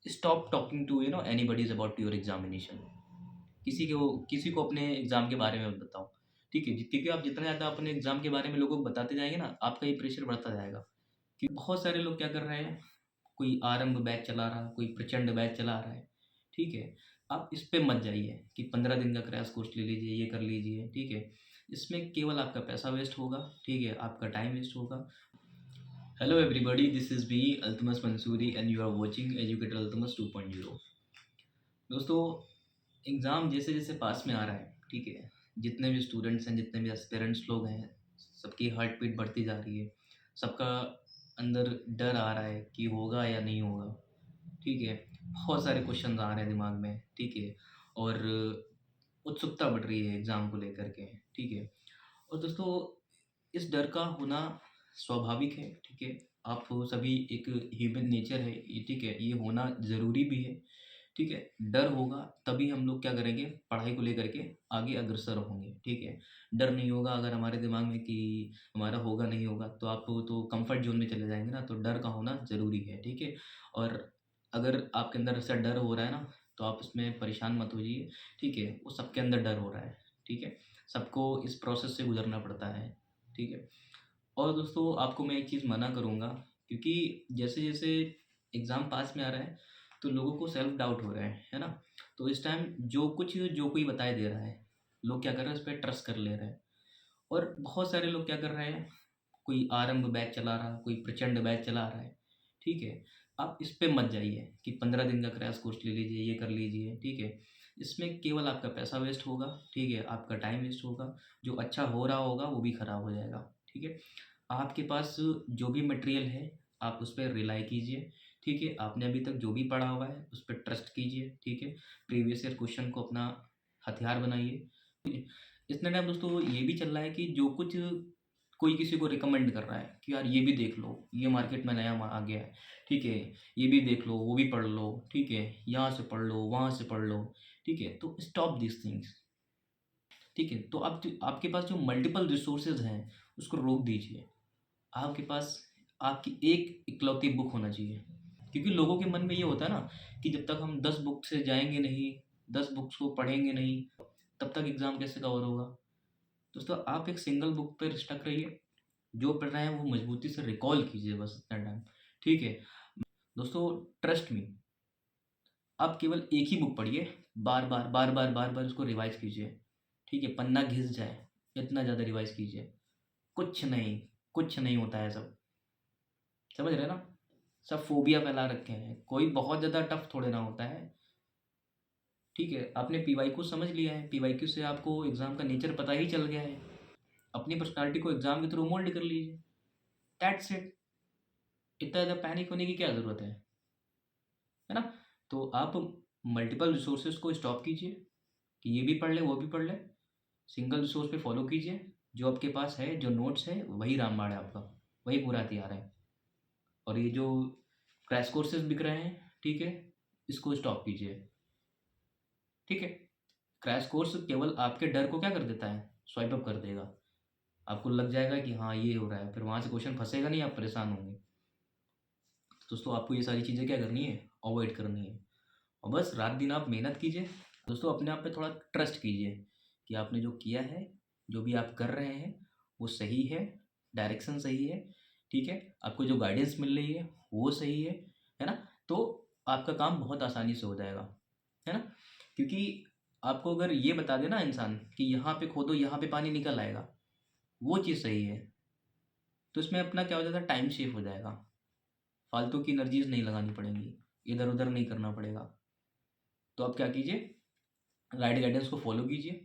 Stop talking to anybody's about your examination. किसी को अपने एग्जाम के बारे में मत बताओ। ठीक है क्योंकि आप जितना ज़्यादा अपने एग्जाम के बारे में लोगों को बताते जाएंगे ना, आपका ये प्रेशर बढ़ता जाएगा। कि बहुत सारे लोग क्या कर रहे हैं, कोई आरंभ बैच चला रहा है, कोई प्रचंड बैच चला रहा है। ठीक है, आप इस पे मत जाइए कि 15 दिन का क्रैश कोर्स ले लीजिए, ये कर लीजिए। ठीक है, इसमें केवल आपका पैसा वेस्ट होगा। ठीक है, आपका टाइम वेस्ट होगा। Hello everybody, this is me Altamash Mansuri and you are watching educator Altamash 2.0। दोस्तों, एग्ज़ाम जैसे जैसे पास में आ रहा है, ठीक है, जितने भी स्टूडेंट्स हैं, जितने भी एस्पिरेंट्स लोग हैं, सबकी हार्ट बीट बढ़ती जा रही है। सबका अंदर डर आ रहा है कि होगा या नहीं होगा। ठीक है, बहुत सारे क्वेश्चन आ रहे हैं दिमाग में। ठीक है, और उत्सुकता बढ़ रही है एग्ज़ाम को लेकर के। ठीक है, और दोस्तों, इस डर का होना स्वाभाविक है। ठीक है, आप सभी एक ह्यूमन नेचर है ये। ठीक है, ये होना ज़रूरी भी है। ठीक है, डर होगा तभी हम लोग क्या करेंगे, पढ़ाई को लेकर के आगे अग्रसर होंगे। ठीक है, डर नहीं होगा अगर हमारे दिमाग में कि हमारा होगा नहीं होगा, तो आप तो कंफर्ट जोन में चले जाएंगे ना। तो डर का होना ज़रूरी है। ठीक है, और अगर आपके अंदर ऐसा डर हो रहा है ना, तो आप उसमें परेशान मत होइए। ठीक है, वो सबके अंदर डर हो रहा है। ठीक है, सबको इस प्रोसेस से गुजरना पड़ता है। ठीक है, और दोस्तों, आपको मैं एक चीज़ मना करूँगा, क्योंकि जैसे जैसे एग्ज़ाम पास में आ रहा है, तो लोगों को सेल्फ डाउट हो रहा है ना। तो इस टाइम जो कोई बताए दे रहा है, लोग क्या कर रहे हैं, उस पर ट्रस्ट कर ले रहे हैं। और बहुत सारे लोग क्या कर रहे हैं, कोई आरंभ बैच चला रहा है, कोई प्रचंड बैच चला रहा है। ठीक है, आप इस पे मत जाइए कि 15 दिन का क्रैश कोर्स ले लीजिए, ये कर लीजिए। ठीक है, इसमें केवल आपका पैसा वेस्ट होगा। ठीक है, आपका टाइम वेस्ट होगा। जो अच्छा हो रहा होगा वो भी खराब हो जाएगा। ठीक है, आपके पास जो भी मटेरियल है, आप उस पर रिलाई कीजिए। ठीक है, आपने अभी तक जो भी पढ़ा हुआ है उस पर ट्रस्ट कीजिए। ठीक है, प्रीवियस ईयर क्वेश्चन को अपना हथियार बनाइए। ठीक है, इतने टाइम दोस्तों ये भी चल रहा है कि जो कुछ कोई किसी को रिकमेंड कर रहा है कि यार ये भी देख लो, ये मार्केट में नया आ गया है। ठीक है, ये भी देख लो, वो भी पढ़ लो। ठीक है, यहाँ से पढ़ लो, वहाँ से पढ़ लो। ठीक है, तो स्टॉप दिस थिंग्स। ठीक है, तो आपके पास जो मल्टीपल रिसोर्सेज हैं उसको रोक दीजिए। आपके पास आपकी एक इकलौती बुक होना चाहिए। क्योंकि लोगों के मन में ये होता है ना कि जब तक हम 10 बुक से जाएंगे नहीं, 10 बुक्स को पढ़ेंगे नहीं, तब तक एग्ज़ाम कैसे कवर होगा। दोस्तों, आप एक सिंगल बुक पर स्टक रहिए। जो पढ़ रहे हैं वो मजबूती से रिकॉल कीजिए, बस इतना टाइम। ठीक है दोस्तों, ट्रस्ट मी, आप केवल एक ही बुक पढ़िए, बार बार बार बार बार बार उसको रिवाइज कीजिए। ठीक है, पन्ना घिस जाए इतना ज़्यादा रिवाइज कीजिए। कुछ नहीं, कुछ नहीं होता है सब। समझ रहे हैं ना, सब फोबिया फैला रखे हैं। कोई बहुत ज़्यादा टफ थोड़े ना होता है। ठीक है, आपने पीवाईक्यू समझ लिया है, पीवाईक्यू से आपको एग्ज़ाम का नेचर पता ही चल गया है। अपनी पर्सनालिटी को एग्ज़ाम के थ्रू मोल्ड कर लीजिए। That's it. इतना ज़्यादा पैनिक होने की क्या ज़रूरत है ना। तो आप मल्टीपल रिसोर्सेज को स्टॉप कीजिए कि ये भी पढ़ ले, वो भी पढ़ ले। सिंगल रिसोर्स पे फॉलो कीजिए। जो आपके पास है, जो नोट्स है, वही रामबाण है आपका, वही पूरा हथियार है। और ये जो क्रैश कोर्सेज बिक रहे हैं, ठीक है, इसको स्टॉप कीजिए। ठीक है, क्रैश कोर्स केवल आपके डर को क्या कर देता है, स्वाइप अप कर देगा। आपको लग जाएगा कि हाँ ये हो रहा है, फिर वहाँ से क्वेश्चन फंसेगा नहीं, आप परेशान होंगे। दोस्तों, आपको ये सारी चीज़ें क्या करनी है, अवॉइड करनी है। और बस रात दिन आप मेहनत कीजिए। दोस्तों, अपने आप पे थोड़ा ट्रस्ट कीजिए कि आपने जो किया है, जो भी आप कर रहे हैं, वो सही है, डायरेक्शन सही है। ठीक है, आपको जो गाइडेंस मिल रही है वो सही है ना। तो आपका काम बहुत आसानी से हो जाएगा, है ना। क्योंकि आपको अगर ये बता देना इंसान कि यहाँ पे खोदो, यहाँ पे पानी निकल आएगा, वो चीज़ सही है, तो इसमें अपना क्या हो जाता है, टाइम सेव हो जाएगा। फालतू की एनर्जीज नहीं लगानी पड़ेंगी, इधर उधर नहीं करना पड़ेगा। तो आप क्या कीजिए, गाइड गाइडेंस को फॉलो कीजिए।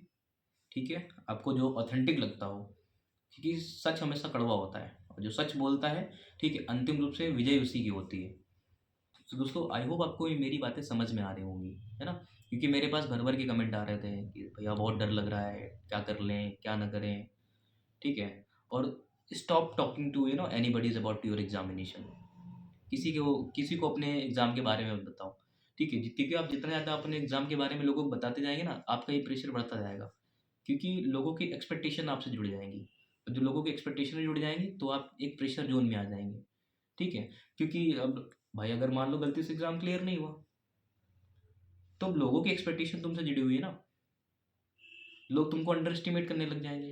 ठीक है, आपको जो ऑथेंटिक लगता हो, क्योंकि सच हमेशा कड़वा होता है, और जो सच बोलता है, ठीक है, अंतिम रूप से विजय उसी की होती है। तो दोस्तों, आई होप आपको ये मेरी बातें समझ में आ रही होंगी, है ना। क्योंकि मेरे पास भर भर के कमेंट आ रहे थे कि भैया बहुत डर लग रहा है, क्या कर लें क्या ना करें। ठीक है, और stop talking to anybody's about your examination. किसी को अपने एग्जाम के बारे में मत बताओ। ठीक है, क्योंकि आप जितना ज़्यादा अपने एग्जाम के बारे में लोगों को बताते जाएंगे ना, आपका ये प्रेशर बढ़ता जाएगा। क्योंकि लोगों की एक्सपेक्टेशन आपसे जुड़ जाएंगी, और जो लोगों की एक्सपेक्टेशन जुड़ जाएंगी तो आप एक प्रेशर जोन में आ जाएंगे। ठीक है, क्योंकि अब भाई अगर मान लो गलती से एग्ज़ाम क्लियर नहीं हुआ, तो अब लोगों की एक्सपेक्टेशन तुमसे जुड़ी हुई है ना, लोग तुमको अंडर एस्टिमेट करने लग जाएंगे,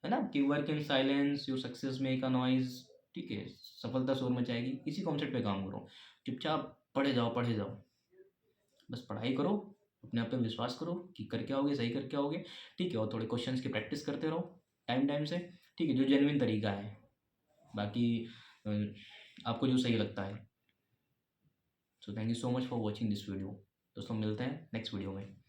है ना, कि work in silence, your success make a noise. ठीक है, सफलता शोर मचाएगी, इसी कॉन्सेप्ट पे काम करो। चुपचाप पढ़े जाओ, पढ़े जाओ, बस पढ़ाई करो, अपने आप पे विश्वास करो कि करके आओगे, सही करके आओगे। ठीक है, और थोड़े क्वेश्चंस की प्रैक्टिस करते रहो टाइम टाइम से। ठीक है, जो जेन्युइन तरीका है। बाकी अ, आपको जो सही लगता है। So thank you so much for watching this video. दोस्तों, मिलते हैं नेक्स्ट वीडियो में।